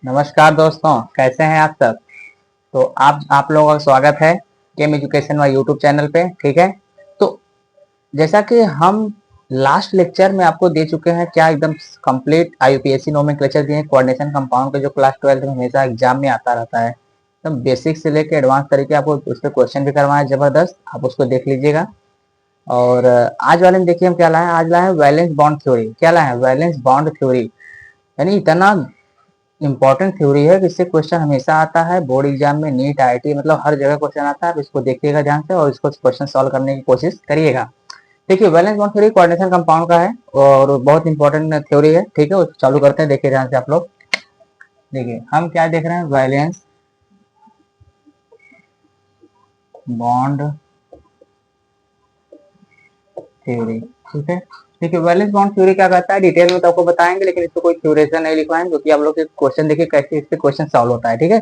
नमस्कार दोस्तों, कैसे हैं आप सब। तो आप लोगों का स्वागत है केम एजुकेशन वाई यूट्यूब चैनल पे। ठीक है, तो जैसा कि हम लास्ट लेक्चर में आपको दे चुके हैं, क्या एकदम कंप्लीट आईयूपीएससी नोमेनक्लेचर दिए हैं। कोऑर्डिनेशन कंपाउंड का जो क्लास 12 में हमेशा एग्जाम में आता रहता है, एकदम बेसिक से लेकर एडवांस तरीके आपको उस पर क्वेश्चन भी करवाए जबरदस्त। आप उसको देख लीजिएगा। और आज वाले में देखिए हम क्या लाए हैं। आज लाए हैं वैलेंस बॉन्ड थ्योरी। क्या लाए हैं? Valence bond theory. यानी इतना इंपॉर्टेंट थ्योरी है कि इससे क्वेश्चन हमेशा आता है बोर्ड एग्जाम में, नीट आईआईटी मतलब हर जगह क्वेश्चन आता है। आप इसको देखिएगा ध्यान से और इसको क्वेश्चन सॉल्व करने की कोशिश करिएगा। देखिए, valence bond theory coordination compound का है और बहुत इंपॉर्टेंट थ्योरी है। ठीक है, उसको चालू करते हैं। देखिए ध्यान से आप लोग। देखिए हम क्या देख रहे हैं, वैलेंस बॉन्ड थ्योरी। ठीक है, देखिए वैलेंस बॉन्ड थ्योरी क्या करता है डिटेल में तो आपको बताएंगे, लेकिन इसको कोई थ्योरेशन नहीं लिखवाएंगे क्योंकि आप लोग क्वेश्चन देखिए कैसे इससे क्वेश्चन सॉल्व होता है। ठीक है,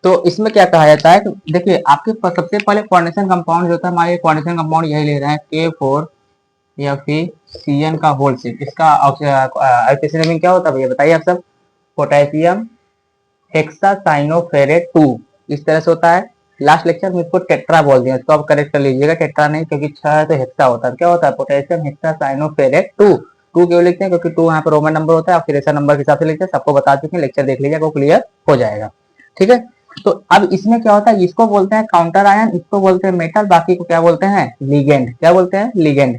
तो इसमें क्या कहा जाता है, तो देखिए आपके पास सबसे पहले कोऑर्डिनेशन कंपाउंड जो होता है, हमारे कोऑर्डिनेशन कंपाउंड यही ले रहे हैं K4 Fe का होल सिक। इसका आईपीसी नेमिंग क्या होता है भैया बताइए आप सब। पोटेशियम हेक्सासाइनोफेरेट 2 इस तरह से होता है। लास्ट लेक्चर में इसको टेट्रा बोल दिया, इसको आप करेक्ट कर लीजिएगा। टेट्रा नहीं, क्योंकि 6 है तो हेक्सा होता है। क्या होता है? Potassium hexacyanoferrate 2। टू क्यों लिखते हैं? क्योंकि 2 यहाँ पे रोमन नंबर होता है। आप फिर नंबर के हिसाब से लिखते हैं, सबको बता चुके हैं। लेक्चर देख लीजिएगा, वो क्लियर हो जाएगा। ठीक है, तो अब इसमें क्या होता है, इसको बोलते हैं काउंटर आयन, इसको बोलते हैं मेटल, बाकी को क्या बोलते हैं? लिगेंड। क्या बोलते हैं? लिगेंड।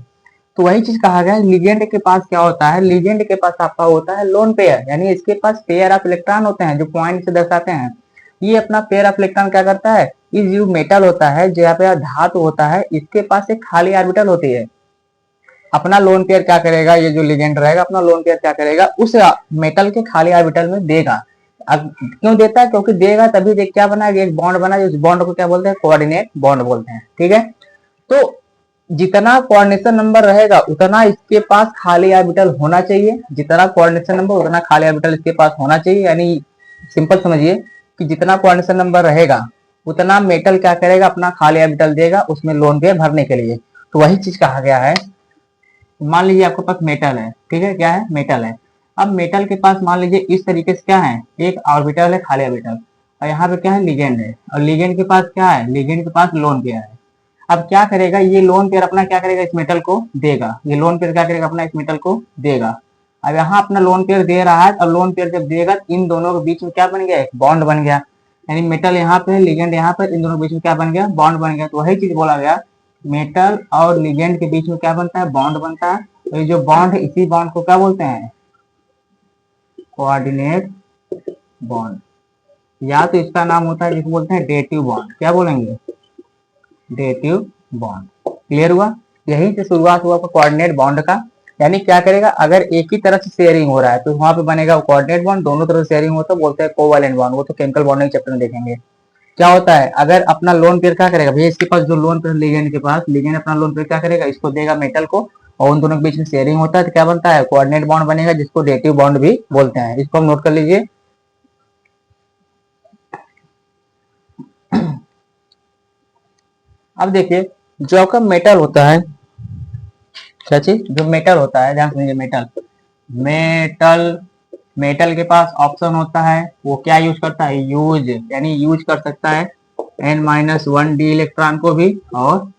तो वही चीज कहा गया है, लिगेंड के पास क्या होता है, लिगेंड के पास आपका होता है लोन पेयर, यानी इसके पास पेयर ऑफ इलेक्ट्रॉन होते हैं जो पॉइंट से दर्शाते हैं। ये अपना पेयर ऑफ इलेक्ट्रॉन क्या करता है, इस जो मेटल होता है, जो यहाँ पे धातु होता है, इसके पास एक खाली ऑर्बिटल होती है। अपना लोन पेयर क्या करेगा, ये जो लिगेंड रहेगा अपना लोन पेयर क्या करेगा, उस मेटल के खाली ऑर्बिटल में देगा। अब क्यों देता है? क्योंकि देगा तभी देख क्या बनाएगा, एक बॉन्ड बना। उस बॉन्ड को क्या बोलते हैं? कोऑर्डिनेट बॉन्ड बोलते हैं। ठीक है, तो जितना कोऑर्डिनेशन नंबर रहेगा उतना इसके पास खाली ऑर्बिटल होना चाहिए। जितना कोऑर्डिनेशन नंबर उतना खाली ऑर्बिटल इसके पास होना चाहिए। यानी सिंपल समझिए कि जितना कोऑर्डिनेशन नंबर रहेगा उतना मेटल क्या करेगा, अपना खाली ऑर्बिटल देगा उसमें लोन पेयर भरने के लिए। तो वही चीज कहा गया है। मान लीजिए आपके पास मेटल है। ठीक है, क्या है? मेटल है। अब मेटल के पास मान लीजिए इस तरीके से क्या है, एक ऑर्बिटल है, खाली ऑर्बिटल, और यहाँ पे क्या है, लिगेंड है। और लिगेंड के पास क्या है, लिगेंड के पास लोन पेयर है। अब क्या करेगा, ये लोन पेयर अपना क्या करेगा, इस मेटल को देगा। ये लोन पेयर क्या करेगा, अपना इस मेटल को देगा। अब यहाँ अपना लोन पेयर दे रहा है, और लोन पेयर जब देगा इन दोनों के बीच में क्या बन गया, एक बॉन्ड बन गया। यानी मेटल यहाँ पे, लिगेंड यहाँ पर, इन दोनों के बीच में क्या बन गया, बॉन्ड बन गया। तो वही चीज बोला गया, मेटल और लिगेंड के बीच में क्या बनता है, बॉन्ड बनता है। तो ये जो बॉन्ड है, इसी बॉन्ड को क्या बोलते हैं, कोऑर्डिनेट बॉन्ड। या तो इसका नाम होता है जिसको बोलते हैं डेटिव बॉन्ड। क्या बोलेंगे? Dative bond. क्लियर हुआ? यहीं से शुरुआत हुआ कोऑर्डिनेट बॉन्ड का। यानी क्या करेगा, अगर एक ही तरफ से शेयरिंग हो रहा है तो वहां पे बनेगा कोऑर्डिनेट बॉन्ड। दोनों तरफ से शेयरिंग होता है बोलते हैं कोवैलेंट बॉन्ड। वो तो केमिकल बॉन्डिंग चैप्टर में देखेंगे। क्या होता है, अगर अपना लोन पेयर क्या करेगा भैया, इसके पास जो लोन पेयर लिगेंड के पास, लिगेंड अपना लोन पेयर क्या करेगा, इसको देगा मेटल को, और उन दोनों के बीच में शेयरिंग होता है तो क्या बनता है, कोऑर्डिनेट बॉन्ड बनेगा, जिसको डेटिव बॉन्ड भी बोलते हैं। इसको हम नोट कर लीजिए। अब देखिए, जो आपका मेटल होता है, क्या चीज, जो मेटल होता है, ध्यान सुनिए, मेटल मेटल मेटल के पास ऑप्शन होता है, वो क्या यूज करता है, यूज, यानी यूज कर सकता है N-1 डी इलेक्ट्रॉन को भी और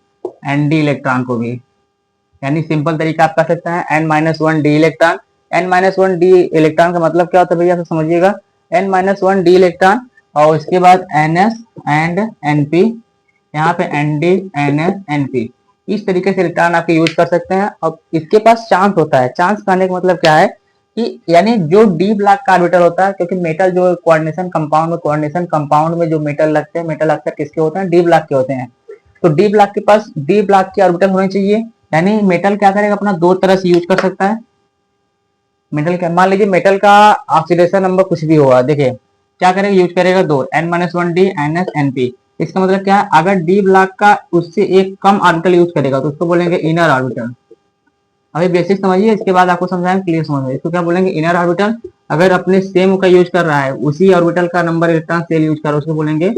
Nd इलेक्ट्रॉन को भी। यानी सिंपल तरीका आप कर सकते हैं, N-1 D electron. N-1 D electron का मतलब क्या होता है भैया, समझिएगा। N-1 डी इलेक्ट्रॉन और उसके बाद Ns एंड Np, यहाँ पे Nd Ns Np, इस तरीके से इलेक्ट्रॉन आपके यूज कर सकते हैं। और इसके पास चांस होता है। चांस कहने का मतलब क्या है कि यानी जो डी ब्लॉक का ऑर्बिटल होता है, क्योंकि मेटल जो कोऑर्डिनेशन कंपाउंड में जो मेटल लगते हैं, मेटल अक्सर किसके होते हैं, डी ब्लॉक के होते हैं। तो डी ब्लॉक के पास डी ब्लॉक की ऑर्बिटल होनी चाहिए। यानी मेटल क्या करेगा, अपना दो तरह से यूज कर सकता है। मेटल का मान लीजिए, मेटल का ऑक्सीडेशन नंबर कुछ भी होगा, देखिए क्या करेगा, यूज करेगा दो, N-1 डी NS NP। इसका मतलब क्या है, अगर डी ब्लॉक का उससे एक कम ऑर्बिटल यूज करेगा तो उसको बोलेंगे इनर ऑर्बिटल। अभी बेसिक समझिए, इसके बाद आपको समझाएंगे, क्लियर समझिए। इसको क्या बोलेंगे, इनर ऑर्बिटल। अगर अपने सेम का यूज कर रहा है, उसी ऑर्बिटल का नंबर इलेक्ट्रॉन सेल यूज कर रहा है, उसको बोलेंगे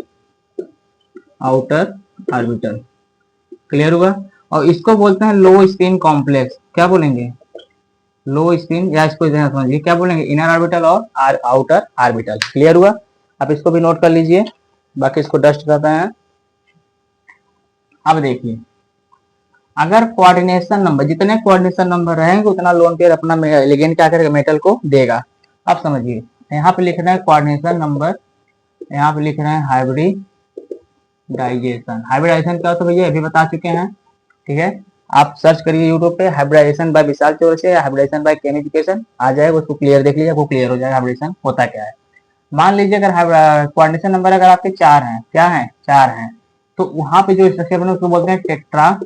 आउटर ऑर्बिटल। क्लियर हुआ? और इसको बोलते हैं लो स्पिन कॉम्प्लेक्स। क्या बोलेंगे, लो स्पिन, या इसको इधर समझिए क्या बोलेंगे, इनर ऑर्बिटल और आउटर ऑर्बिटल। क्लियर हुआ? आप इसको भी नोट कर लीजिए, बाकी इसको डस्ट करते हैं। अब देखिए, अगर कोऑर्डिनेशन नंबर, जितने कोऑर्डिनेशन नंबर रहेंगे उतना लोन पेयर अपना लिगेंड क्या करेगा, मेटल को देगा। अब समझिए, यहाँ पे लिख रहे हैं कोऑर्डिनेशन नंबर, यहाँ पे लिख रहे हैं हाइब्रिडाइजेशन। हाइब्रिडाइजेशन क्या होता है भैया, अभी बता चुके हैं। ठीक है, आप सर्च करिए यूट्यूब पे हाइब्रिडाइजेशन बाय विशाल चौरसिया या हाइब्रिडाइजेशन बाय केमिफिकेशन, आ जाएगा, उसको क्लियर देख लीजिए, आपको क्लियर हो जाएगा हाइब्रिडेशन होता क्या है। मान लीजिए अगर कोऑर्डिनेशन नंबर अगर आपके 4 हैं, क्या है, 4 हैं, तो वहां पे जो स्ट्रक्चर बने उसको बोलते हैं टेट्रा।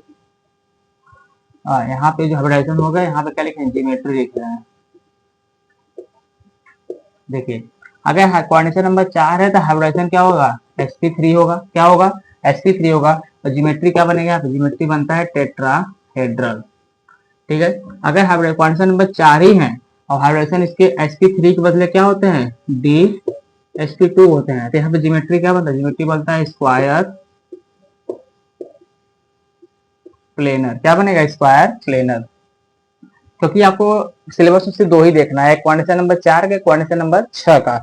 यहाँ पे जो हाइब्रिडाइजेशन होगा, यहाँ पे क्या लिखे हैं, ज्योमेट्री लिख रहे हैं। देखिए, अगर कोऑर्डिनेशन नंबर 4 है तो हाइब्रिडाइजेशन क्या होगा, sp3 होगा। क्या होगा, sp3 होगा। और ज्योमेट्री क्या बनेगा, यहाँ पे ज्योमेट्री बनता है टेट्राहेड्रल। ठीक है, अगर कोऑर्डिनेशन नंबर 4 ही है और हाइब्रिडाइजेशन इसके sp3 के बदले क्या होते हैं, dsp2 होते हैं, तो यहाँ पे ज्योमेट्री क्या बनता है, ज्योमेट्री बनता है स्क्वायर प्लेनर। क्या बनेगा, स्क्वायर प्लेनर। क्योंकि आपको सिलेबस में सिर्फ 2 ही देखना है, कोऑर्डिनेशन नंबर 4 का, कोऑर्डिनेशन नंबर 6 का।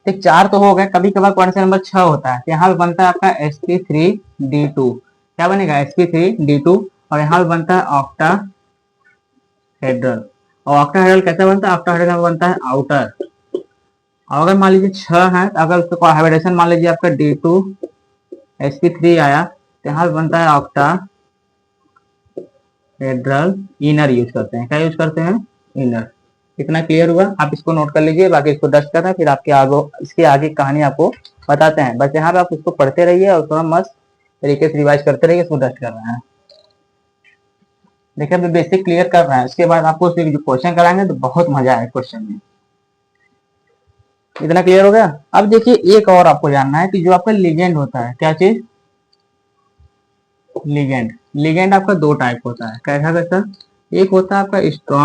ठीक, 4 तो हो गए, कभी कभार कोऑर्डिनेशन नंबर 6 होता है, यहाँ पे बनता है आपका sp3d2। क्या बनेगा, sp3d2। और यहाँ पे बनता है ऑक्टाहेड्रल। और ऑक्टाहेड्रल कैसे बनता है, ऑक्टाहेड्रल बनता है आउटर। और अगर मान लीजिए 6 है, तो अगर उसका हाइब्रिडेशन मान लीजिए आपका d2 sp3 आया, तो यहाँ पे बनता है ऑक्टाहेड्रल इनर यूज करते हैं। क्या यूज करते हैं, इनर। कितना क्लियर हुआ, आप इसको नोट कर लीजिए, बाकी इसको डस्ट करना, फिर आपके आगे इसके आगे कहानी आपको बताते हैं। बस यहाँ पे आप उसको पढ़ते रहिए और थोड़ा मस्त तरीके से रिवाइज करते रहिए, इसको डस्ट कर रहे हैं। देखिए, अभी बेसिक क्लियर कर रहे हैं, उसके बाद आपको जो क्वेश्चन कराएंगे तो बहुत मजा आए क्वेश्चन में। इतना क्लियर हो गया? अब देखिए, एक और आपको जानना है कि जो आपका लिगेंड होता है, क्या चीज, लिगेंड। लिगेंड आपका 2 टाइप होता है, कैसा कैसा, एक होता है आपका स्ट्रॉन्ग